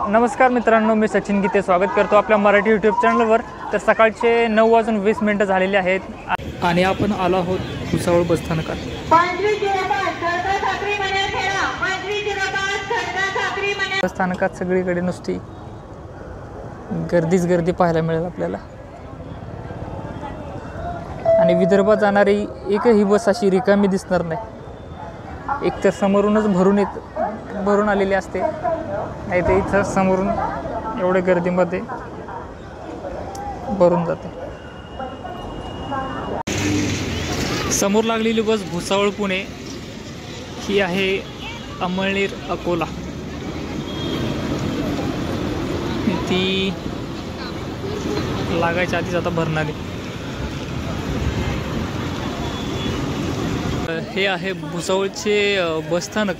नमस्कार मित्रांनो, मी सचिन गीते स्वागत करतो आपल्या मराठी यूट्यूब चॅनलवर। तर सकाळचे 9:20 झालेले आहेत आणि आपण आलो आहोत भुसावळ बसस्थानकात। बसस्थानकात सगळीकडे नुसती गर्दीच गर्दी पाहायला मिळेल आपल्याला। आणि विदर्भात जाणारी एकही बस अशी रिकामी दिसणार नाही। एक तर समोरूनच भरून आलेली असते, नाही तर इथं समोरून एवढे गर्दीमध्ये भरून जाते। समोर लागलेली बस भुसावळ पुणे ही आहे अमळनेर अकोला। ती लागायच्या आधीच आता भरणार आहे। हे आहे भुसावळचे बसस्थानक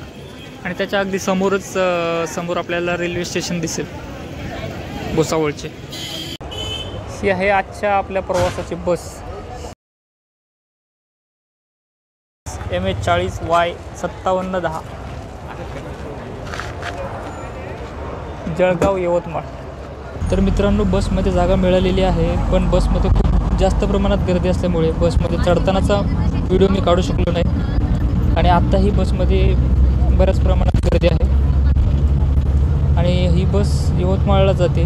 आणि त्याच्या अगदी समोर आपल्याला रेल्वे स्टेशन दिसेल भुसावळचे। ही आहे आजच्या आपल्या प्रवासाची बस MH40Y5710 जळगाव यवतमाळ। तर मित्रांनो, बसमध्ये जागा मिळालेली आहे, पण बसमध्ये खूप जास्त प्रमाणात गर्दी असल्यामुळे बसमध्ये चढतानाचा व्हिडिओ मी काढू शकलो नाही। आणि आत्ताही बसमध्ये बऱ्याच प्रमाणात गर्दी आहे आणि ही बस यवतमाळला जाते।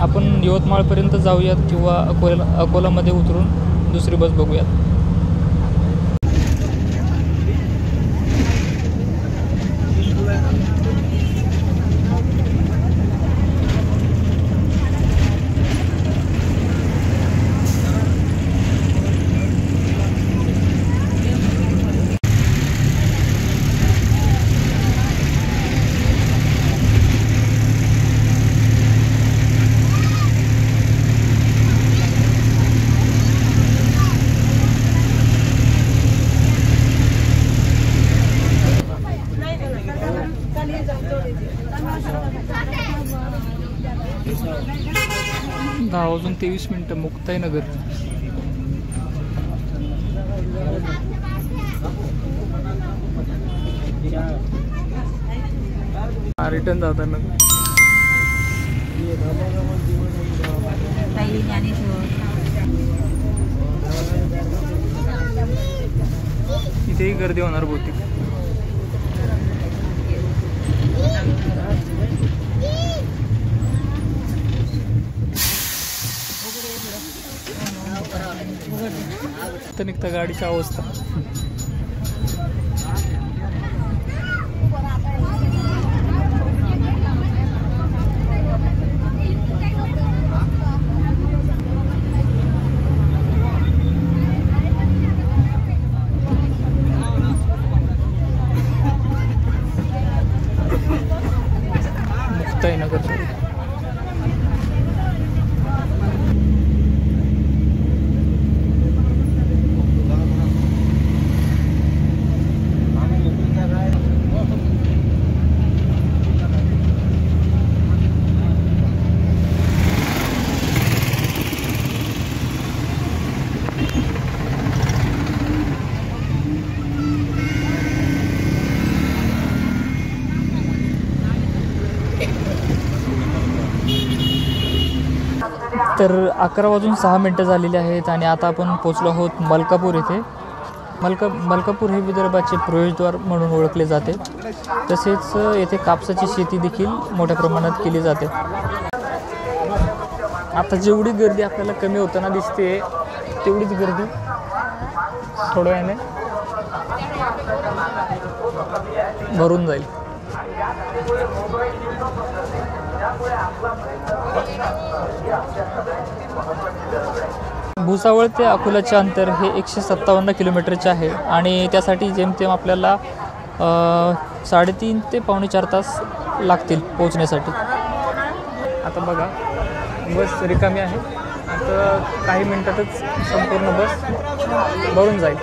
आपण यवतमाळपर्यंत जाऊयात किंवा अकोलामध्ये उतरून दुसरी बस बघूयात। दहा वाजून 23 मुक्ताईनगर। रिटर्न जाताना इथेही गर्दी होणार बहुतेक। निघता गाडीची अवस्था मुक्ताईनगर। तर 11:06 झालेले आहेत आणि आता आपण पोचलो आहोत मलकापूर येथे। मलकापूर हे विदर्भाचे प्रवेशद्वार म्हणून ओळखले जाते। तसेच येथे कापसाची शेती देखील मोठ्या प्रमाणात केली जाते। आता जेवढी गर्दी आपल्याला कमी होताना दिसते तेवढीच गर्दी थोड्या वेळाने भरून जाईल। भुसावळ ते अकोलाचे अंतर हे 157 किलोमीटरचे आहे आणि त्यासाठी जेमतेम आपल्याला 3.5 ते पावणे 4 तास लागतील पोहोचण्यासाठी। आता बघा, बस रिकामी आहे। आता काही मिनिटातच संपूर्ण बस भरून जाईल।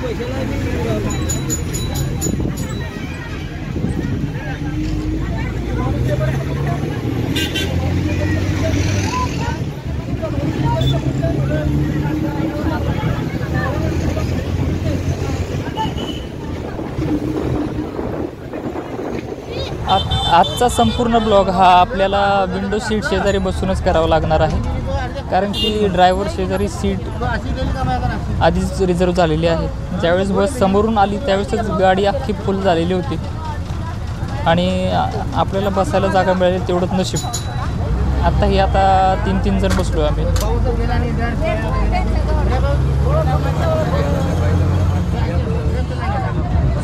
पैशाला आजचा संपूर्ण ब्लॉग हा आपल्याला विंडो सीट शेजारी बसूनच करावा लागणार आहे, कारण की ड्रायव्हर शेजारी सीट आधीच रिझर्व झालेली आहे. ज्यावेळेस बस समोरून आली त्यावेळेसच गाडी अख्खी फुल झालेली होती आणि आपल्याला बसायला जागा मिळाली तेवढंच नशीब. आता 3 जण बसलो आम्ही.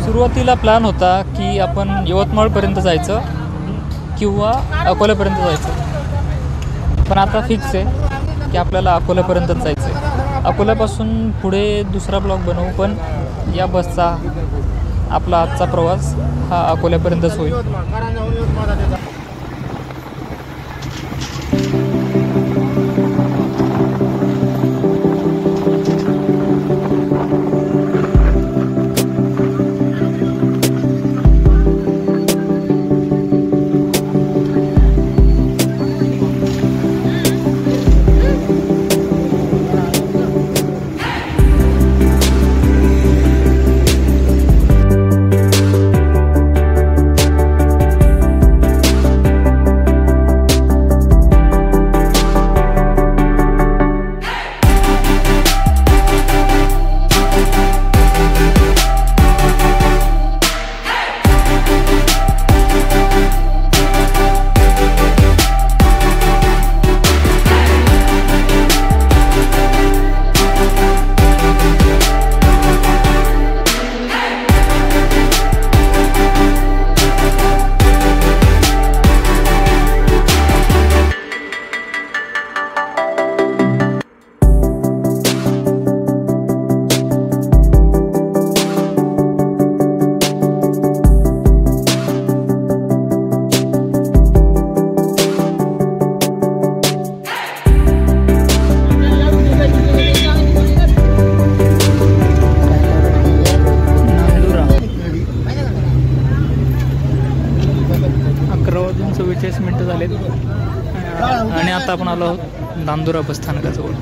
सुरुवातीला प्लॅन होता की आपण यवतमाळपर्यंत जायचं किंवा अकोल्यापर्यंत जायचं, पण आता फिक्स आहे की आपल्याला अकोल्यापर्यंतच जायचं आहे. अकोल्यापासून पुढे दुसरा ब्लॉग बनवू, पण या बसचा आपला आजचा प्रवास हा अकोल्यापर्यंतच होईल. आणि आता आपण आलो आहोत नांदुरा बस स्थानकाजवळ.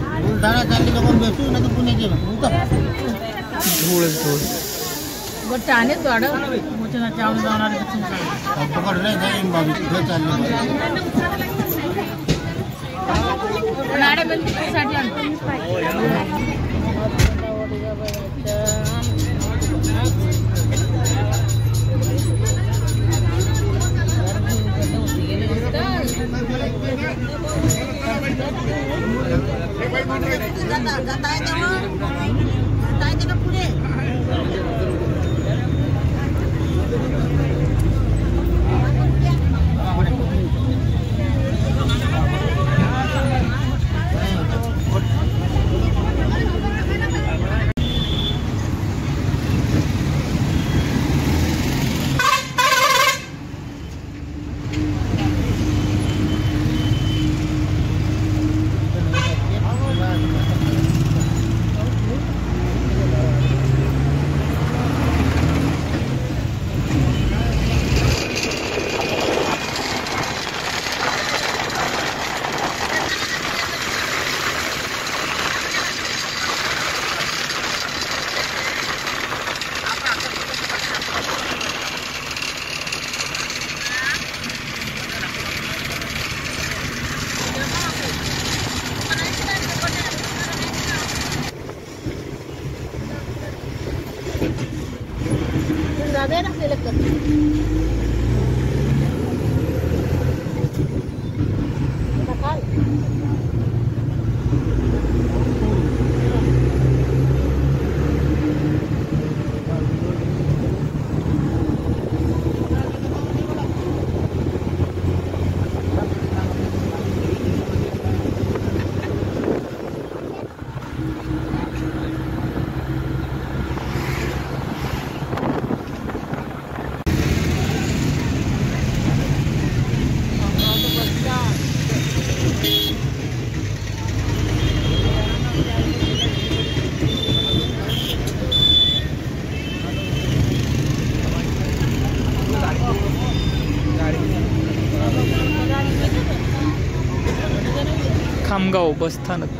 खामगाव बस स्थानक.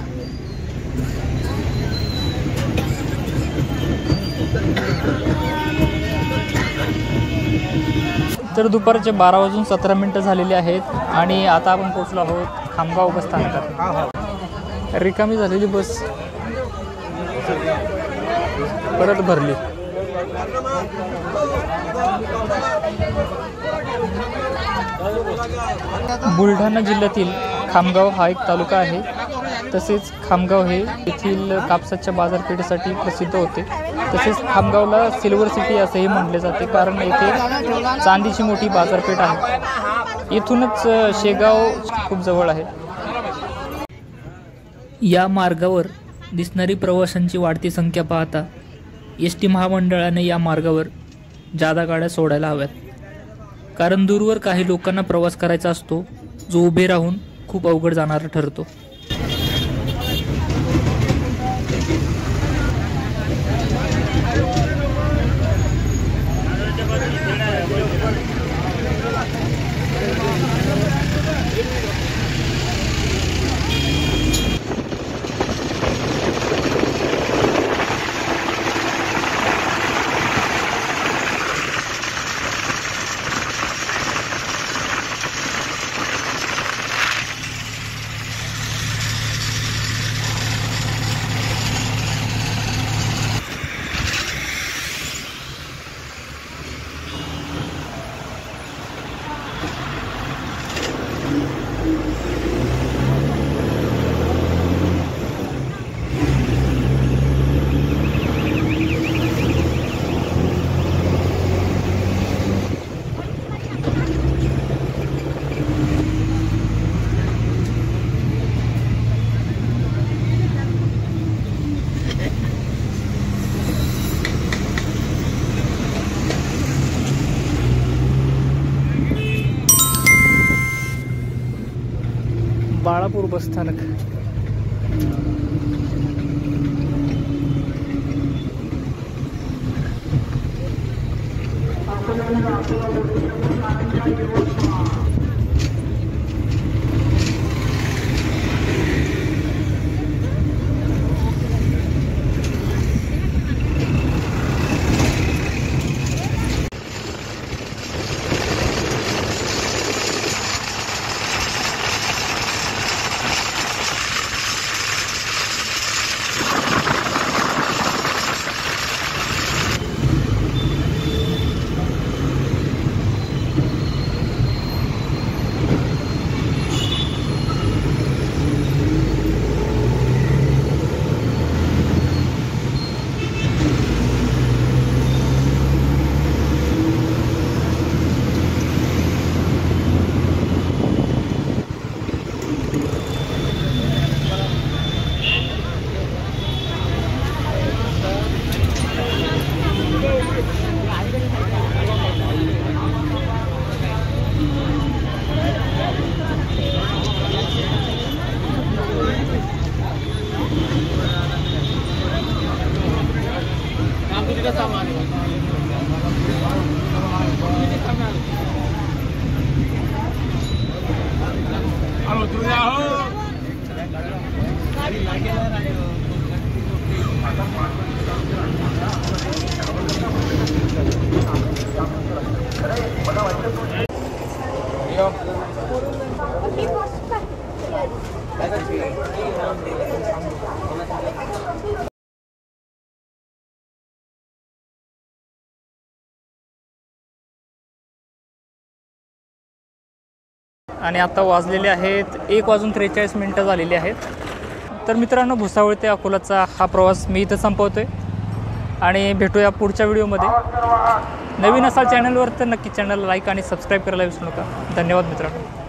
तर दुपारचे 12:17 झालेले आहेत आणि आता आपण पोहोचलो आहोत खामगाव बस स्थानकात. रिकामी झालेली बस परत भरली. बुलढाणा जिल्ह्यातील खामगाव हा एक तालुका आहे. तसेच खामगाव हे येथील कापसाच्या बाजारपेठेसाठी प्रसिद्ध होते. तसेच खामगावला सिल्वर सिटी असेही म्हटले जाते, कारण येथे चांदीची मोठी बाजारपेठ आहे. इथूनच शेगाव खूप जवळ आहे. या मार्गावर दिसणारी प्रवाशांची वाढती संख्या पाहता एस.टी. महामंडळाने या मार्गावर जादा गाड्या सोडायला हव्यात, कारण दूरवर काही लोकांना प्रवास करायचा असतो, जो उभे राहून खूप अवघड जाणारा ठरतो. बाळापूर बस स्थानक. आणि आता वाजलेले आहेत 1:43 झालेली आहेत. तर मित्रांनो, भुसावळ ते अकोलाचा हा प्रवास मी इथं संपवतोय आणि भेटूया पुढच्या व्हिडिओमध्ये. नवीन असाल चॅनलवर तर नक्की चॅनलला लाईक आणि सबस्क्राईब करायला विसरू नका. धन्यवाद मित्रांनो.